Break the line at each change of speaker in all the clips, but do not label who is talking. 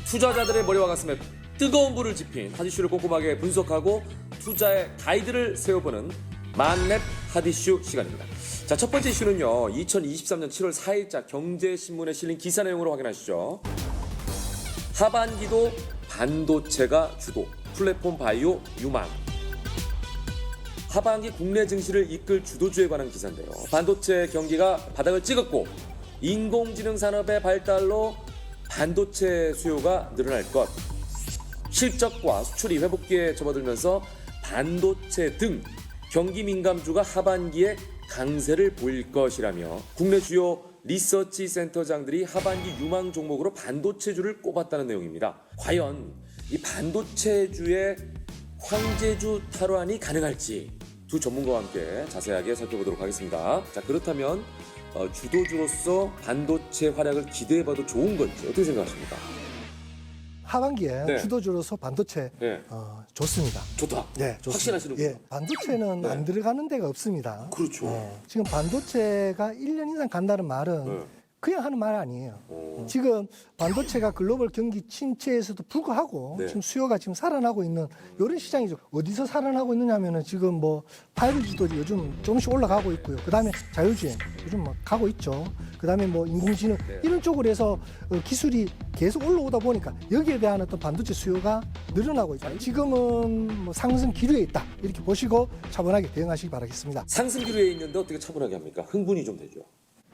투자자들의 머리와 가슴에 뜨거운 불을 지핀 핫 이슈를 꼼꼼하게 분석하고 투자의 가이드를 세워보는 만렙 핫 이슈 시간입니다. 자, 첫 번째 이슈는요. 2023년 7월 4일자 경제신문에 실린 기사 내용으로 확인하시죠. 하반기도 반도체가 주도, 플랫폼 바이오 유망. 하반기 국내 증시를 이끌 주도주에 관한 기사인데요. 반도체 경기가 바닥을 찍었고 인공지능 산업의 발달로 반도체 수요가 늘어날 것, 실적과 수출이 회복기에 접어들면서 반도체 등 경기 민감주가 하반기에 강세를 보일 것이라며 국내 주요 리서치 센터장들이 하반기 유망 종목으로 반도체주를 꼽았다는 내용입니다. 과연 이 반도체주의 황제주 탈환이 가능할지 두 전문가와 함께 자세하게 살펴보도록 하겠습니다. 자, 그렇다면 주도주로서 반도체 활약을 기대해봐도 좋은 건지 어떻게 생각하십니까?
하반기에
네.
주도주로서 반도체
네.
좋습니다.
좋다.
네, 좋습니다.
확신하시는군요.
예, 반도체는
네.
안 들어가는 데가 없습니다.
그렇죠.
지금 반도체가 1년 이상 간다는 말은
네.
그냥 하는 말 아니에요. 지금 반도체가 글로벌 경기 침체에서도 불구하고
네.
지금 수요가 지금 살아나고 있는 이런 시장이죠. 어디서 살아나고 있느냐면은 지금 뭐 5G도 요즘 조금씩 올라가고 있고요. 그다음에 자율주행 요즘 뭐 가고 있죠. 그다음에 뭐 인공지능
네.
이런 쪽으로 해서 기술이 계속 올라오다 보니까 여기에 대한 어떤 반도체 수요가 늘어나고 있다. 지금은 뭐 상승 기류에 있다. 이렇게 보시고 차분하게 대응하시기 바라겠습니다.
상승 기류에 있는데 어떻게 차분하게 합니까? 흥분이 좀 되죠.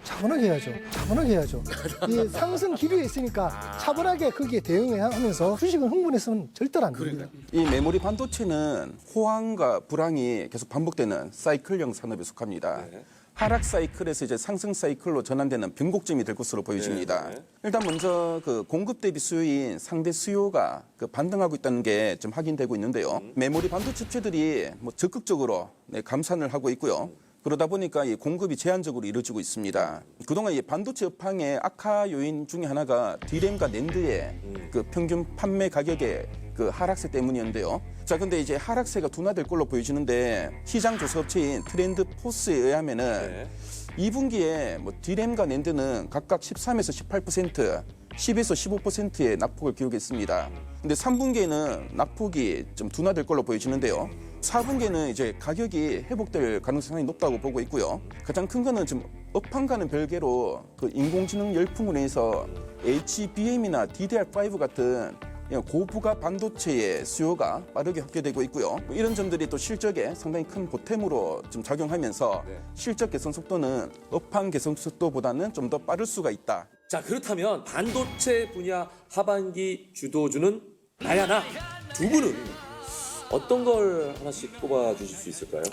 차분하게 해야죠. 차분하게 해야죠. 이 상승 기류에 있으니까 차분하게 거기에 대응하면서 주식은 흥분했으면 절대로 안 됩니다.
이 메모리 반도체는 호황과 불황이 계속 반복되는 사이클형 산업에 속합니다.
네.
하락 사이클에서 이제 상승 사이클로 전환되는 변곡점이 될 것으로 보여집니다.
네.
일단 먼저 그 공급 대비 수요인 상대 수요가 그 반등하고 있다는 게 좀 확인되고 있는데요. 메모리 반도체 업체들이 뭐 적극적으로 감산을 하고 있고요. 그러다 보니까 이 공급이 제한적으로 이루어지고 있습니다. 그동안 이 반도체 업황의 악화 요인 중에 하나가 D램과 낸드의 그 평균 판매 가격의 그 하락세 때문이었는데요. 자, 근데 이제 하락세가 둔화될 걸로 보여지는데 시장 조사 업체인 트렌드 포스에 의하면은
네.
2분기에 뭐 D램과 낸드는 각각 13에서 18%, 10에서 15%의 낙폭을 기록했습니다. 근데 3분기에는 낙폭이 좀 둔화될 걸로 보여지는데요. 4분기에는 이제 가격이 회복될 가능성이 높다고 보고 있고요. 가장 큰 거는 지금 업황과는 별개로 그 인공지능 열풍으로 인해서 HBM이나 DDR5 같은 고부가 반도체의 수요가 빠르게 확대되고 있고요. 이런 점들이 또 실적에 상당히 큰 보탬으로 좀 작용하면서
네.
실적 개선 속도는 업황 개선 속도보다는 좀 더 빠를 수가 있다.
자, 그렇다면 반도체 분야 하반기 주도주는 나야 나 두 분은 어떤 걸 하나씩 꼽아 주실 수 있을까요?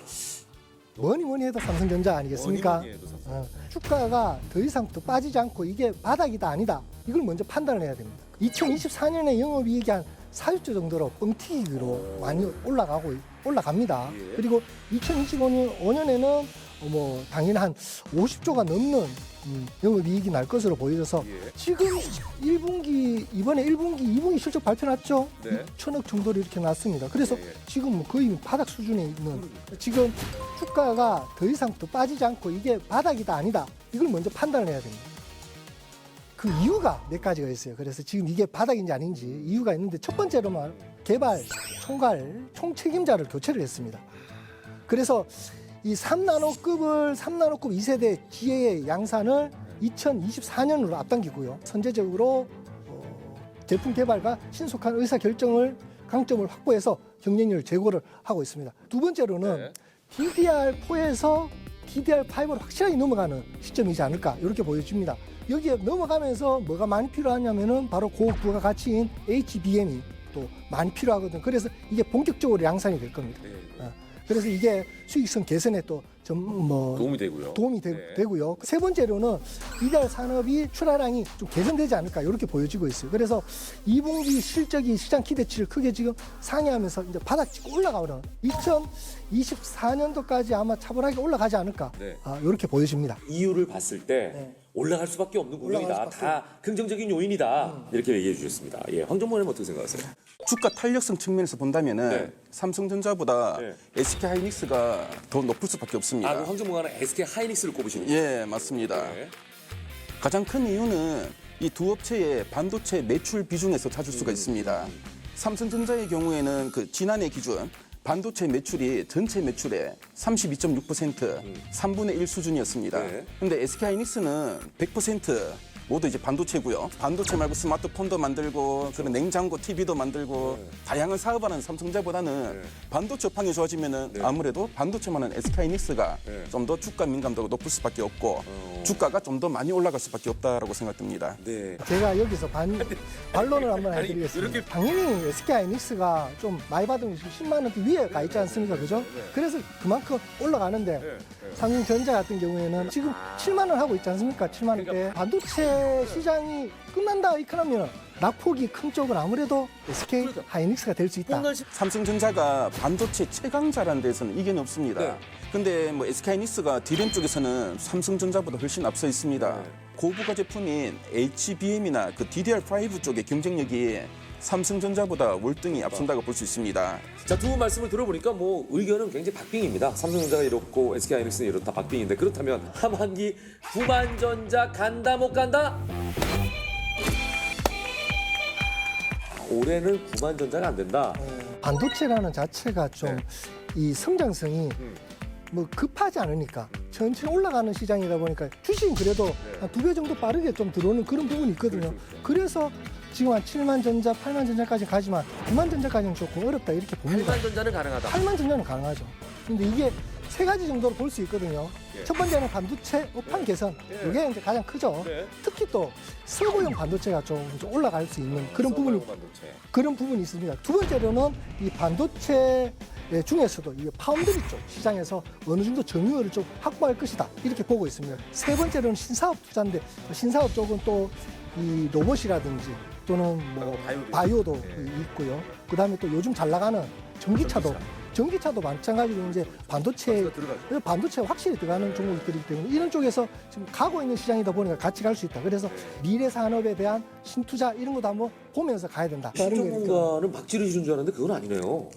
뭐니 해도 삼성전자 아니겠습니까?
뭐니 해도 삼성.
주가가 더 이상 더 빠지지 않고 이게 바닥이다 아니다. 이걸 먼저 판단을 해야 됩니다. 2024년에 영업이익이 한 4조 정도로 뻥튀기로 많이 올라갑니다.
예.
그리고 2025년에는 뭐 당연히 한 50조가 넘는 영업이익이 날 것으로 보여져서
예.
지금 1분기 이번에 1분기, 2분기 실적 발표 났죠?
네.
2천억 정도로 이렇게 났습니다. 그래서
예, 예.
지금 뭐 거의 바닥 수준에 있는 지금 주가가 더 이상 더 빠지지 않고 이게 바닥이다 아니다. 이걸 먼저 판단을 해야 됩니다. 그 이유가 몇 가지가 있어요. 그래서 지금 이게 바닥인지 아닌지 이유가 있는데 첫 번째로만 개발, 총괄, 총책임자를 교체를 했습니다. 그래서 이 3나노급 2세대 지혜의 양산을 2024년으로 앞당기고요. 선제적으로 제품 개발과 신속한 의사결정을 강점을 확보해서 경쟁력을 제고를 하고 있습니다. 두 번째로는
네.
DDR4에서 DDR5로 확실하게 넘어가는 시점이지 않을까 이렇게 보여집니다. 여기에 넘어가면서 뭐가 많이 필요하냐면은 바로 고부가 가치인 HBM이 또 많이 필요하거든요. 그래서 이게 본격적으로 양산이 될 겁니다. 그래서 이게 수익성 개선에 또 좀
도움이 되고요. 네.
되고요. 세 번째로는 DDR 산업이 출하량이 좀 개선되지 않을까 이렇게 보여지고 있어요. 그래서 2분기 실적이 시장 기대치를 크게 지금 상회하면서 이제 바닥 찍고 올라가는 2024년도까지 아마 차분하게 올라가지 않을까
네.
이렇게 보여집니다.
이유를 봤을 때
네.
올라갈 수밖에 없는 구멍이다.
올라갈 수밖에
다 긍정적인 요인이다. 이렇게 얘기해 주셨습니다. 예, 황정모님 어떻게 생각하세요?
주가 탄력성 측면에서 본다면은
네.
삼성전자보다
네.
SK 하이닉스가 더 높을 수밖에 없습니다.
아, 그럼 황정모가 SK 하이닉스를 꼽으시는 거예요?
예, 맞습니다.
네.
가장 큰 이유는 이 두 업체의 반도체 매출 비중에서 찾을 수가 있습니다. 삼성전자의 경우에는 그 지난해 기준 반도체 매출이 전체 매출의 32.6%, 3분의 1 수준이었습니다.
네.
근데 SK하이닉스는 100% 모두 이제 반도체고요. 반도체 말고 스마트폰도 만들고 그런 냉장고, TV도 만들고 다양한 사업을 하는 삼성전자보다는 반도체 업황이 좋아지면은 아무래도 반도체만은 SK하이닉스가 좀 더 주가 민감도가 높을 수밖에 없고 주가가 좀 더 많이 올라갈 수밖에 없다라고 생각됩니다.
네.
제가 여기서 반론을 한번 해드리겠습니다. 당연히 SK하이닉스가 좀 많이 받으면 10만 원대 위에 가 있지 않습니까? 그죠? 그래서 그만큼 올라가는데 삼성전자 같은 경우에는 지금 7만 원 하고 있지 않습니까? 7만 원대. 반도체 시장이 끝난다 이렇게하면 낙폭이 큰 쪽은 아무래도 SK하이닉스가 될 수 있다.
삼성전자가 반도체 최강자라는 데서는 이견이 없습니다.
네.
근데 뭐 SK하이닉스가 D램 쪽에서는 삼성전자보다 훨씬 앞서 있습니다. 고부가 제품인 HBM이나 그 DDR5 쪽의 경쟁력이 삼성전자보다 월등히 앞선다고 볼 수 있습니다.
자, 두 분 말씀을 들어보니까 뭐 의견은 굉장히 박빙입니다. 삼성전자가 이렇고 SK하이닉스는 이렇다 박빙인데 그렇다면 하반기 구만전자 간다 못 간다? 올해는 구만전자가 안 된다.
반도체라는 자체가 좀 이 성장성이 뭐 급하지 않으니까 천천히 올라가는 시장이다 보니까 주식은 그래도 한 2배 정도 빠르게 좀 들어오는 그런 부분이 있거든요. 그래서 지금 한 7만 전자, 8만 전자까지 가지만 9만 전자까지는 조금 어렵다 이렇게 봅니다.
구만전자는 가능하다.
8만 전자는 가능하죠. 근데 이게 세 가지 정도로 볼 수 있거든요. 첫 번째는 반도체 업황 개선. 이게 이제 가장 크죠. 특히 또 서구용 반도체가 좀 올라갈 수 있는 그런 부분이 있습니다. 두 번째로는 이 반도체 중에서도 이 파운드리 쪽 시장에서 어느 정도 점유율을 좀 확보할 것이다 이렇게 보고 있습니다. 세 번째로는 신사업 투자인데 신사업 쪽은 또 이 로봇이라든지 또는 뭐 바이오도 있고요. 그다음에 또 요즘 잘 나가는 전기차도 마찬가지로 이제 반도체가 확실히 들어가는 종목들이기 때문에 이런 쪽에서 지금 가고 있는 시장이다 보니까 같이 갈 수 있다. 그래서 미래 산업에 대한 신투자 이런 것도 한번 보면서 가야 된다.
신전문가는 막 지르시는 줄 알았는데 그건 아니네요.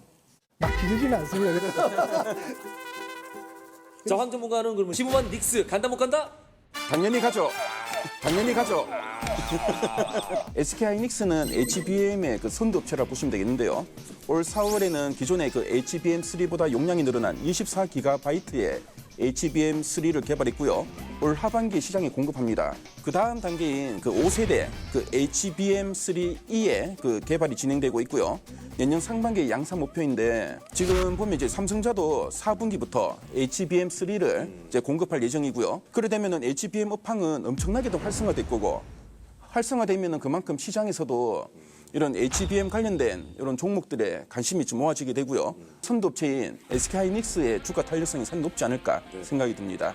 막 기르지는 않습니다.
자, 황 전문가는 그러면 15만 닉스 간다 못 간다?
당연히 가죠. 당연히 가죠. SK하이닉스는 HBM의 그 선두업체라 보시면 되겠는데요. 올 4월에는 기존의 그 HBM3보다 용량이 늘어난 24GB의 HBM3를 개발했고요. 올 하반기 시장에 공급합니다. 그 다음 단계인 그 5세대 그 HBM3E의 그 개발이 진행되고 있고요. 내년 상반기에 양산 목표인데 지금 보면 이제 삼성자도 4분기부터 HBM3를 이제 공급할 예정이고요. 그래 되면은 HBM 업황은 엄청나게도 활성화될 거고 활성화되면은 그만큼 시장에서도 이런 HBM 관련된 이런 종목들에 관심이 좀 모아지게 되고요. 선도업체인 SK하이닉스의 주가 탄력성이 상당히 높지 않을까 생각이 듭니다.